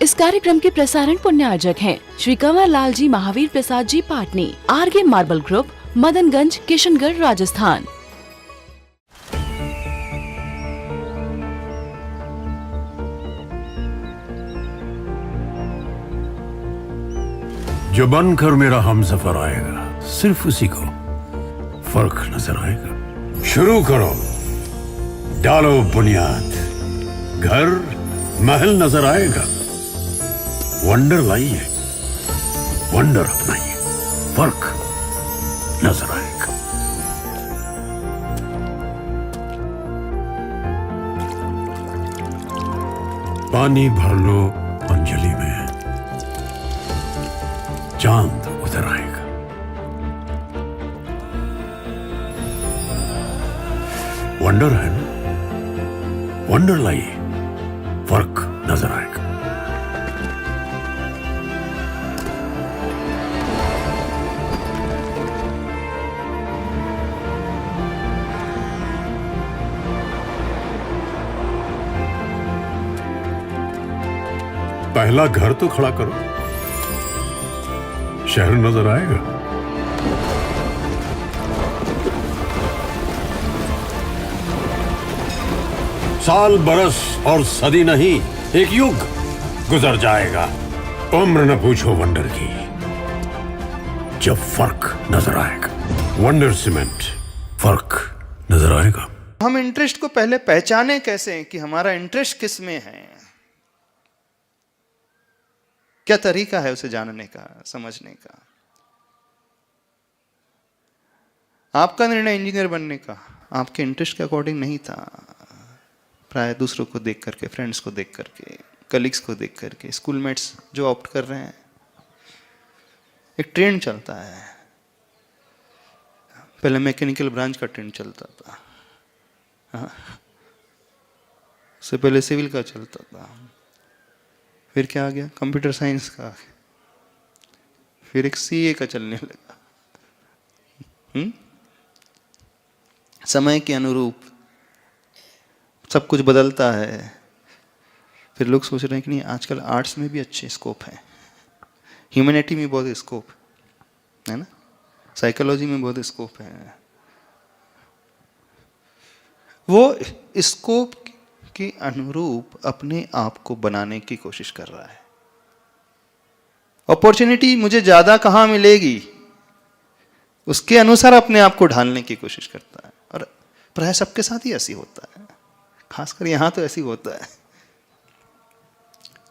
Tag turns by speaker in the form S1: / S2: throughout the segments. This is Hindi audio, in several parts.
S1: इस कार्यक्रम के प्रसारण पुण्यार्जक हैं श्री कंवर लाल जी महावीर प्रसाद जी पाटनी, आरके मार्बल ग्रुप, मदनगंज, किशनगढ़, राजस्थान।
S2: जो बनकर मेरा हमसफर आएगा, सिर्फ उसी को फर्क नजर आएगा। शुरू करो, डालो बुनियाद, घर महल नजर आएगा। वंडर लाइए, वंडर अपनाइए, फर्क नजर आएगा। पानी भर लो अंजलि में, चांद उतर आएगा। वंडर है ना, वंडर लाइए, फर्क नजर आएगा। पहला घर तो खड़ा करो, शहर नजर आएगा। साल बरस और सदी नहीं, एक युग गुजर जाएगा। उम्र न पूछो वंडर की, जब फर्क नजर आएगा। वंडर सीमेंट, फर्क नजर आएगा।
S3: हम इंटरेस्ट को पहले पहचाने कैसे कि हमारा इंटरेस्ट किस में है, क्या तरीका है उसे जानने का, समझने का। आपका निर्णय इंजीनियर बनने का आपके इंटरेस्ट के अकॉर्डिंग नहीं था, प्राय दूसरों को देख करके, फ्रेंड्स को देख करके, कलीग्स को देख करके, स्कूलमेट्स जो ऑप्ट कर रहे हैं। एक ट्रेंड चलता है, पहले मैकेनिकल ब्रांच का ट्रेंड चलता था, हाँ, उससे पहले सिविल का चलता था, फिर क्या आ गया, कंप्यूटर साइंस का आ गया, फिर एक सीए का चलने लगा। समय के अनुरूप सब कुछ बदलता है। फिर लोग सोच रहे हैं कि नहीं, आजकल आर्ट्स में भी अच्छे स्कोप है, ह्यूमैनिटी में बहुत स्कोप है ना, साइकोलॉजी में बहुत स्कोप है। वो स्कोप के अनुरूप अपने आप को बनाने की कोशिश कर रहा है। अपॉर्चुनिटी मुझे ज्यादा कहां मिलेगी, उसके अनुसार अपने आप को ढालने की कोशिश करता है। और प्राय सबके साथ ही ऐसी होता है, खासकर यहां तो ऐसी होता है,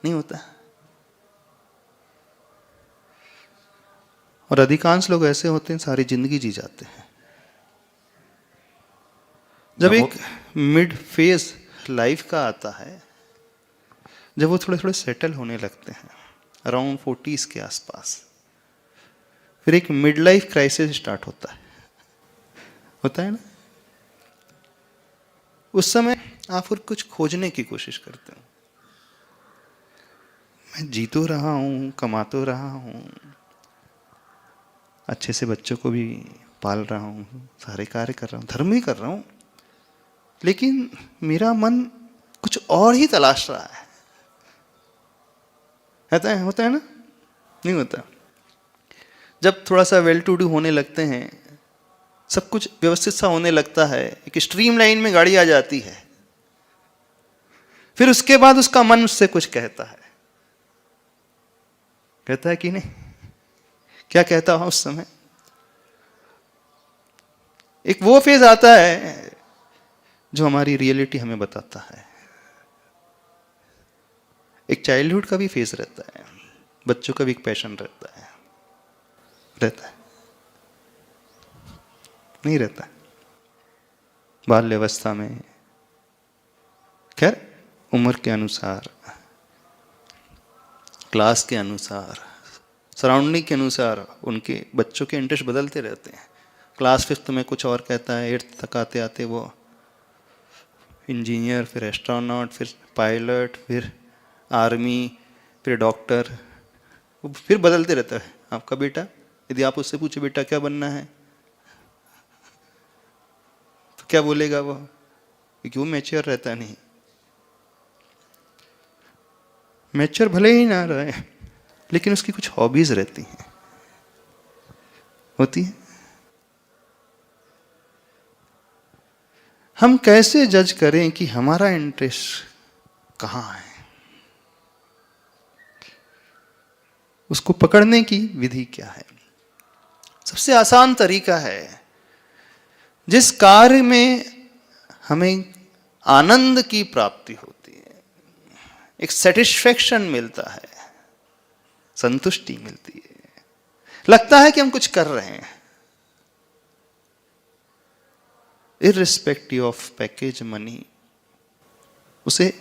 S3: नहीं होता। और अधिकांश लोग ऐसे होते हैं, सारी जिंदगी जी जाते हैं। जब एक मिड फेज लाइफ का आता है, जब वो थोड़े थोड़े सेटल होने लगते हैं, अराउंड 40s के आसपास, फिर एक मिड लाइफ क्राइसिस स्टार्ट होता है ना। उस समय आप फिर कुछ खोजने की कोशिश करते हो। मैं जी तो रहा हूं, कमा तो रहा हूं, अच्छे से बच्चों को भी पाल रहा हूं, सारे कार्य कर रहा हूं, धर्म भी कर रहा हूं, लेकिन मेरा मन कुछ और ही तलाश रहा है। होता है ना, नहीं होता। जब थोड़ा सा वेल टू डू होने लगते हैं, सब कुछ व्यवस्थित सा होने लगता है, एक स्ट्रीम लाइन में गाड़ी आ जाती है, फिर उसके बाद उसका मन उससे कुछ कहता है कि नहीं? क्या कहता हो उस समय? एक वो फेज आता है जो हमारी रियलिटी हमें बताता है। एक चाइल्डहुड का भी फेज रहता है, बच्चों का भी एक पैशन रहता है नहीं रहता। बाल्यावस्था में खैर उम्र के अनुसार, क्लास के अनुसार, सराउंडिंग के अनुसार उनके बच्चों के इंटरेस्ट बदलते रहते हैं। क्लास 5th में कुछ और कहता है, 8th तक आते आते वो इंजीनियर, फिर एस्ट्रोनॉट, फिर पायलट, फिर आर्मी, फिर डॉक्टर, फिर बदलते रहता है। आपका बेटा, यदि आप उससे पूछे बेटा क्या बनना है, तो क्या बोलेगा वो? क्योंकि वो मैच्योर रहता नहीं। मैच्योर भले ही ना रहे, लेकिन उसकी कुछ हॉबीज रहती हैं, होती है। हम कैसे जज करें कि हमारा इंटरेस्ट कहाँ है? उसको पकड़ने की विधि क्या है? सबसे आसान तरीका है, जिस कार्य में हमें आनंद की प्राप्ति होती है, एक सेटिस्फेक्शन मिलता है, संतुष्टि मिलती है, लगता है कि हम कुछ कर रहे हैं, इर्रिस्पेक्टिव ऑफ पैकेज मनी, उसे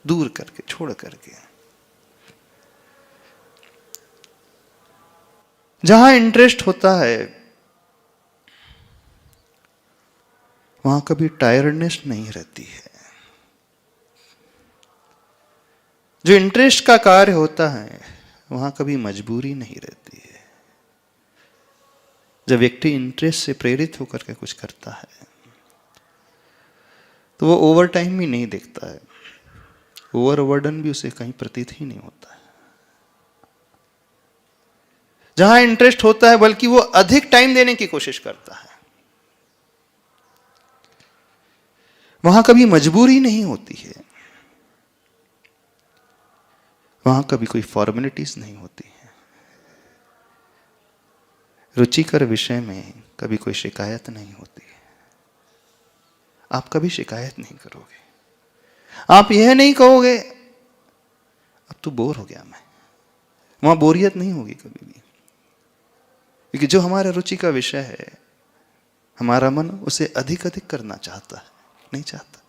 S3: दूर करके, छोड़ करके, जहां इंटरेस्ट होता है वहां कभी टायर्डनेस नहीं रहती है। जो इंटरेस्ट का कार्य होता है वहां कभी मजबूरी नहीं रहती है। जब व्यक्ति इंटरेस्ट से प्रेरित होकर के कुछ करता है तो वो ओवर टाइम भी नहीं देखता है, ओवरबर्डन भी उसे कहीं प्रतीत ही नहीं होता है। जहां इंटरेस्ट होता है बल्कि वो अधिक टाइम देने की कोशिश करता है, वहां कभी मजबूरी नहीं होती है, वहां कभी कोई फॉर्मेलिटीज नहीं होती है। रुचिकर विषय में कभी कोई शिकायत नहीं होती है। आप कभी शिकायत नहीं करोगे, आप यह नहीं कहोगे अब तो बोर हो गया मैं, वहां बोरियत नहीं होगी कभी भी, क्योंकि जो हमारा रुचि का विषय है हमारा मन उसे अधिक अधिक करना चाहता है, नहीं चाहता,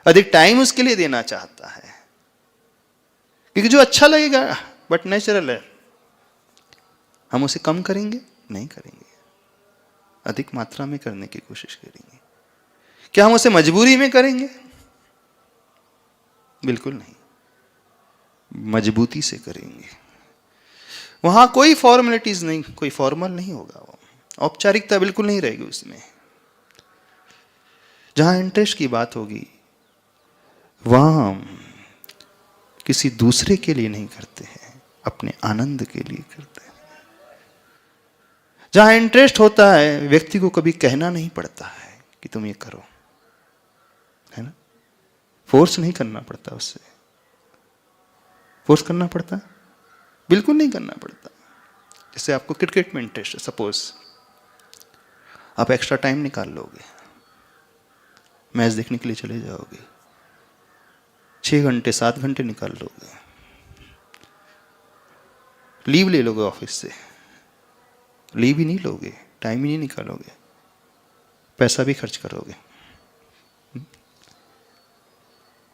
S3: अधिक टाइम उसके लिए देना चाहता है, क्योंकि जो अच्छा लगेगा बट नेचुरल है, हम उसे कम करेंगे नहीं करेंगे, अधिक मात्रा में करने की कोशिश करेंगे। क्या हम उसे मजबूरी में करेंगे? बिल्कुल नहीं, मजबूती से करेंगे। वहां कोई फॉर्मेलिटीज नहीं, कोई फॉर्मल नहीं होगा, वो औपचारिकता बिल्कुल नहीं रहेगी उसमें। जहां इंटरेस्ट की बात होगी वहां हम किसी दूसरे के लिए नहीं करते हैं, अपने आनंद के लिए करते हैं। जहां इंटरेस्ट होता है व्यक्ति को कभी कहना नहीं पड़ता है कि तुम ये करो, है ना, फोर्स नहीं करना पड़ता, उससे फोर्स करना पड़ता? बिल्कुल नहीं करना पड़ता। जैसे आपको क्रिकेट में इंटरेस्ट है, सपोज आप एक्स्ट्रा टाइम निकाल लोगे, मैच देखने के लिए चले जाओगे, 6 घंटे 7 घंटे निकाल लोगे, लीव ले लोगे ऑफिस से, लीव ही नहीं लोगे, टाइम ही नहीं निकालोगे, पैसा भी खर्च करोगे।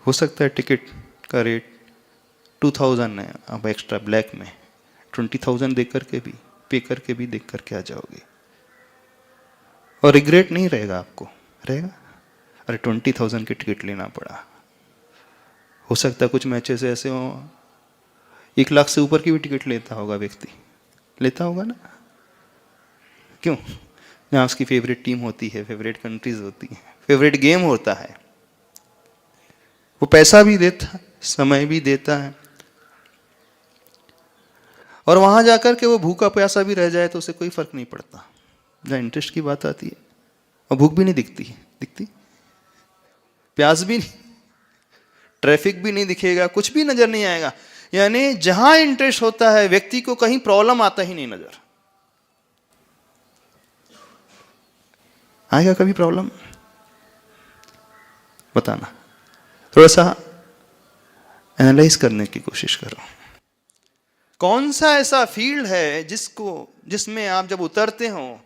S3: हो सकता है टिकट का रेट 2000 है, आप एक्स्ट्रा ब्लैक में 20,000 दे करके भी, पे करके भी देख करके आ जाओगे, और रिग्रेट नहीं रहेगा आपको, रहेगा अरे 20,000 की टिकट लेना पड़ा। हो सकता है कुछ मैचेस ऐसे हो 1 लाख से ऊपर की भी टिकट लेता होगा व्यक्ति, लेता होगा ना, क्यों? जहाँ उसकी फेवरेट टीम होती है, फेवरेट कंट्रीज होती है, फेवरेट गेम होता है, वो पैसा भी देता है, समय भी देता है, और वहां जाकर के वो भूखा प्यासा भी रह जाए तो उसे कोई फर्क नहीं पड़ता। जहाँ इंटरेस्ट की बात आती है और भूख भी नहीं दिखती, प्यास भी नहीं, ट्रैफिक भी नहीं दिखेगा, कुछ भी नजर नहीं आएगा। यानी जहां इंटरेस्ट होता है व्यक्ति को कहीं प्रॉब्लम आता ही नहीं नजर आएगा। कभी प्रॉब्लम बताना, थोड़ा सा एनालाइज करने की कोशिश करो। कौन सा ऐसा फील्ड है जिसमें आप जब उतरते हो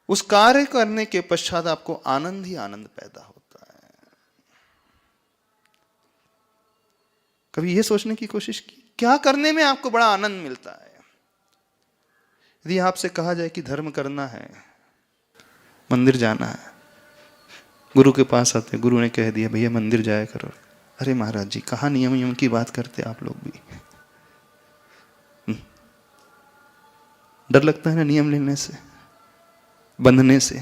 S3: उस कार्य करने के पश्चात आपको आनंद ही आनंद पैदा होता है? कभी यह सोचने की कोशिश की क्या करने में आपको बड़ा आनंद मिलता है? यदि आपसे कहा जाए कि धर्म करना है, मंदिर जाना है, गुरु के पास आते, गुरु ने कह दिया भैया मंदिर जाया करो, अरे महाराज जी कहाँ नियम की बात करते आप लोग भी। डर लगता है ना नियम लेने से, बंधने से,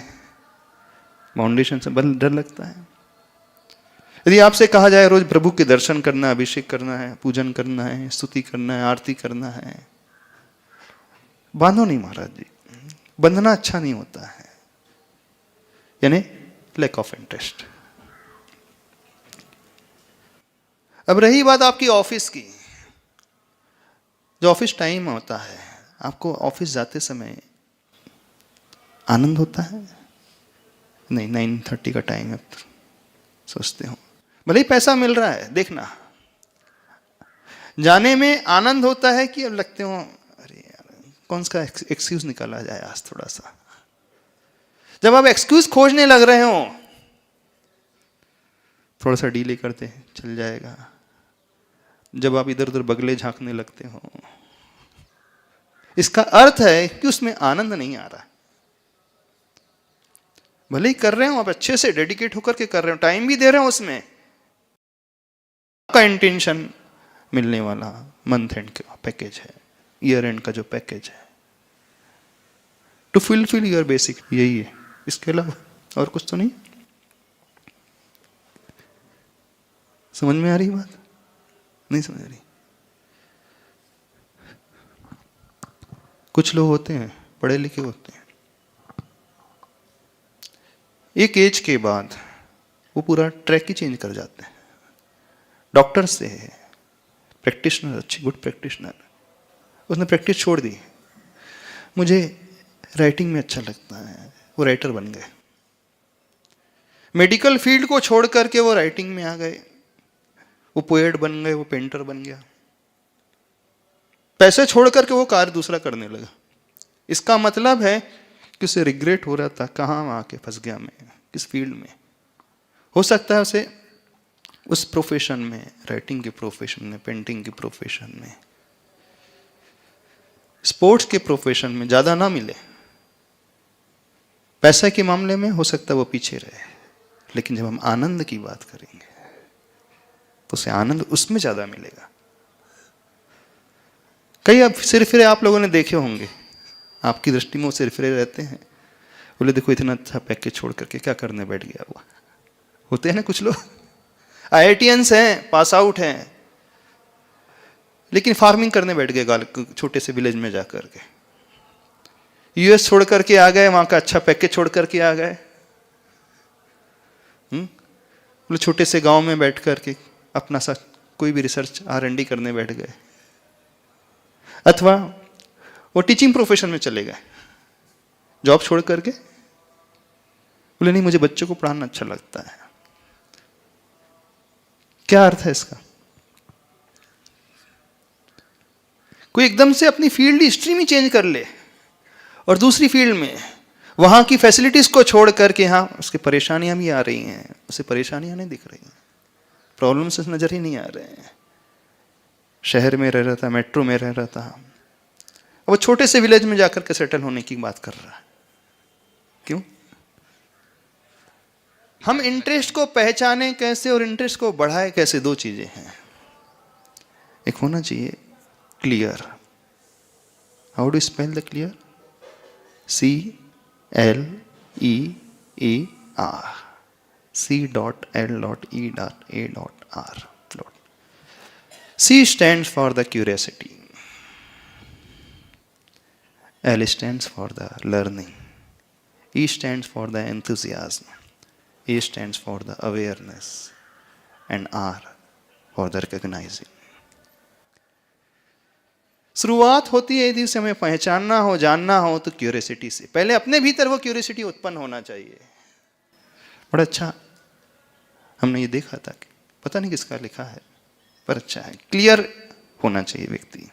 S3: फाउंडेशन से डर लगता है। यदि आपसे कहा जाए रोज प्रभु के दर्शन करना, अभिषेक करना है, पूजन करना है, स्तुति करना है, आरती करना है, बांधो नहीं महाराज जी, बंधना अच्छा नहीं होता है, यानी लैक ऑफ इंटरेस्ट। अब रही बात आपकी ऑफिस की, जो ऑफिस टाइम होता है, आपको ऑफिस जाते समय आनंद होता है? नहीं, 9:30 का टाइम है, सोचते हो भले ही पैसा मिल रहा है, देखना जाने में आनंद होता है कि अब लगते हो अरे यार कौन सा एक्सक्यूज निकाला जाए आज थोड़ा सा। जब आप एक्सक्यूज खोजने लग रहे हो, थोड़ा सा डीले करते हैं, चल जाएगा। जब आप इधर उधर बगले झांकने लगते हो, इसका अर्थ है कि उसमें आनंद नहीं आ रहा। भले ही कर रहे हो आप, अच्छे से डेडिकेट होकर के कर रहे हो, टाइम भी दे रहे हो उसमें, आपका इंटेंशन मिलने वाला मंथ एंड का पैकेज है, ईयर एंड का जो पैकेज है, टू फुलफिल योर बेसिक, यही है, इसके अलावा और कुछ तो नहीं। समझ में आ रही बात? नहीं समझ आ रही? कुछ लोग होते हैं पढ़े लिखे होते हैं, एक एज के बाद वो पूरा ट्रैक ही चेंज कर जाते हैं। डॉक्टर से प्रैक्टिशनर, अच्छी गुड प्रैक्टिशनर, उसने प्रैक्टिस छोड़ दी, मुझे राइटिंग में अच्छा लगता है, वो राइटर बन गए। मेडिकल फील्ड को छोड़ करके वो राइटिंग में आ गए, वो पोएट बन गए, वो पेंटर बन गया। पैसे छोड़ करके वो कार्य दूसरा करने लगा। इसका मतलब है कि उसे रिग्रेट हो रहा था, कहाँ आके फंस गया मैं, किस फील्ड में। हो सकता है उसे उस प्रोफेशन में, राइटिंग के प्रोफेशन में, पेंटिंग के प्रोफेशन में, स्पोर्ट्स के प्रोफेशन में ज़्यादा ना मिले। पैसा के मामले में हो सकता है वो पीछे रहे, लेकिन जब हम आनंद की बात करेंगे तो उसे आनंद उसमें ज़्यादा मिलेगा। कई अब सिरफिरे आप लोगों ने देखे होंगे, आपकी दृष्टि में वो सिरफिरे रहते हैं, बोले देखो इतना अच्छा पैकेज छोड़ करके क्या करने बैठ गया हुआ। होते हैं ना कुछ लोग, IITians हैं, पास आउट हैं, लेकिन फार्मिंग करने बैठ गए छोटे से विलेज में जाकर के। US छोड़ करके आ गए, वहां का अच्छा पैकेज छोड़ करके आ गए, बोले छोटे से गांव में बैठ करके अपना सा कोई भी रिसर्च R&D करने बैठ गए, अथवा वो टीचिंग प्रोफेशन में चले गए जॉब छोड़ करके, बोले नहीं मुझे बच्चों को पढ़ाना अच्छा लगता है। क्या अर्थ है इसका? कोई एकदम से अपनी फील्ड हिस्ट्री में चेंज कर ले और दूसरी फील्ड में वहां की फैसिलिटीज को छोड़ करके यहाँ उसकी परेशानियां भी आ रही हैं, उसे परेशानियां नहीं दिख रही, प्रॉब्लम्स नजर ही नहीं आ रहे हैं। शहर में रह रहा था, मेट्रो में रह रहा था, वो छोटे से विलेज में जाकर के सेटल होने की बात कर रहा है। क्यों? हम इंटरेस्ट को पहचाने कैसे और इंटरेस्ट को बढ़ाए कैसे, दो चीजें हैं। एक होना चाहिए clear. How do spell the clear? CLEER, C.L.E.A.R. C stands for the curiosity, L stands for the learning, E stands for the enthusiasm, A stands for the awareness, and R for the recognizing. शुरुआत होती है यदि उसे हमें पहचानना हो, जानना हो, तो क्यूरियोसिटी से। पहले अपने भीतर वो क्यूरियोसिटी उत्पन्न होना चाहिए। बड़ा अच्छा हमने ये देखा था कि पता नहीं किसका लिखा है, पर अच्छा है, क्लियर होना चाहिए व्यक्ति।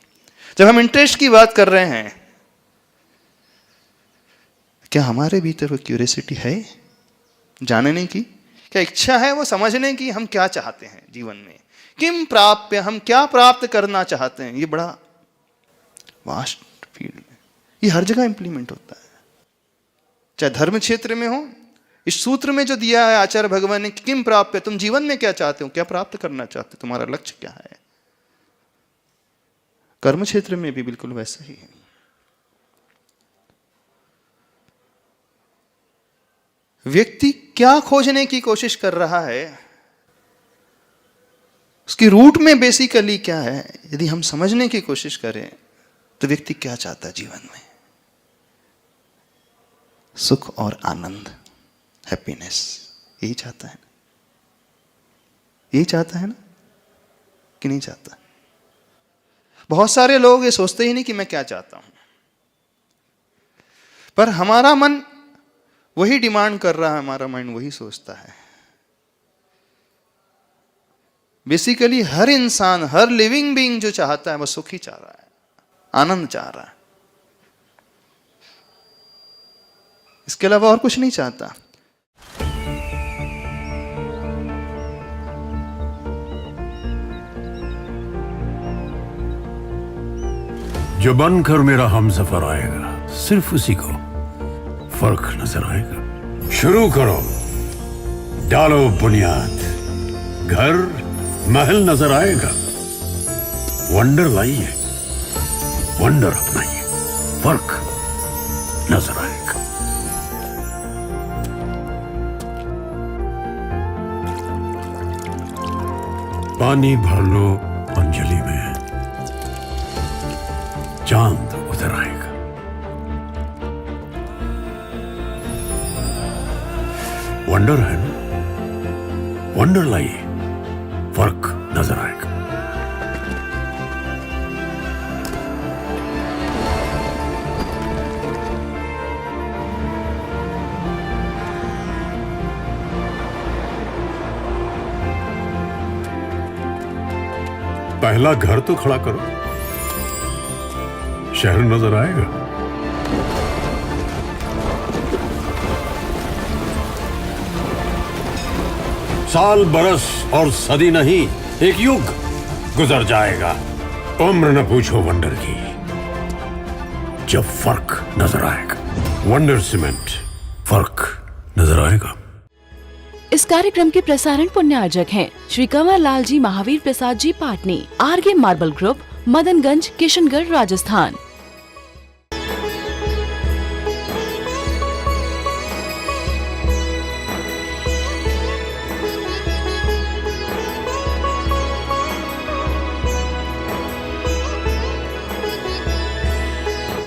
S3: जब हम इंटरेस्ट की बात कर रहे हैं, क्या हमारे भीतर वो क्यूरियोसिटी है जानने की? क्या इच्छा है वो समझने की हम क्या चाहते हैं जीवन में, किम प्राप्य, हम क्या प्राप्त करना चाहते हैं? ये बड़ा वास्ट फील्ड है, ये हर जगह इंप्लीमेंट होता है, चाहे धर्म क्षेत्र में हो। इस सूत्र में जो दिया है आचार्य भगवान ने, किम प्राप्य, तुम जीवन में क्या चाहते हो, क्या प्राप्त करना चाहते हो, तुम्हारा लक्ष्य क्या है। कर्म क्षेत्र में भी बिल्कुल वैसा ही है। व्यक्ति क्या खोजने की कोशिश कर रहा है, उसकी रूट में बेसिकली क्या है, यदि हम समझने की कोशिश करें तो व्यक्ति क्या चाहता है जीवन में? सुख और आनंद, हैप्पीनेस, यही चाहता है ना? यही चाहता है ना कि नहीं चाहता? बहुत सारे लोग ये सोचते ही नहीं कि मैं क्या चाहता हूं, पर हमारा मन वही डिमांड कर रहा है, हमारा माइंड वही सोचता है। बेसिकली हर इंसान, हर लिविंग बीइंग जो चाहता है वह सुख ही चाह रहा है, आनंद चाह रहा है, इसके अलावा और कुछ नहीं चाहता।
S2: जो बनकर मेरा हमसफर आएगा, सिर्फ उसी को फर्क नजर आएगा। शुरू करो, डालो बुनियाद, घर महल नजर आएगा। वंडर लाइए, वंडर अपनाइए, फर्क नजर आएगा। पानी भर लो अंजलि में, चांद उतर आएगा। वंडर है ना, वंडर लाइए, फर्क नजर आएगा। पहला घर तो खड़ा करो, शहर नजर आएगा। साल बरस और सदी नहीं, एक युग गुजर जाएगा। उम्र न पूछो वंडर की, जब फर्क नजर आएगा। वंडर सीमेंट, फर्क नजर आएगा।
S1: इस कार्यक्रम के प्रसारण पुण्यार्जक हैं श्री कंवर लाल जी महावीर प्रसाद जी पाटनी, आरगे मार्बल ग्रुप, मदनगंज, किशनगढ़, राजस्थान।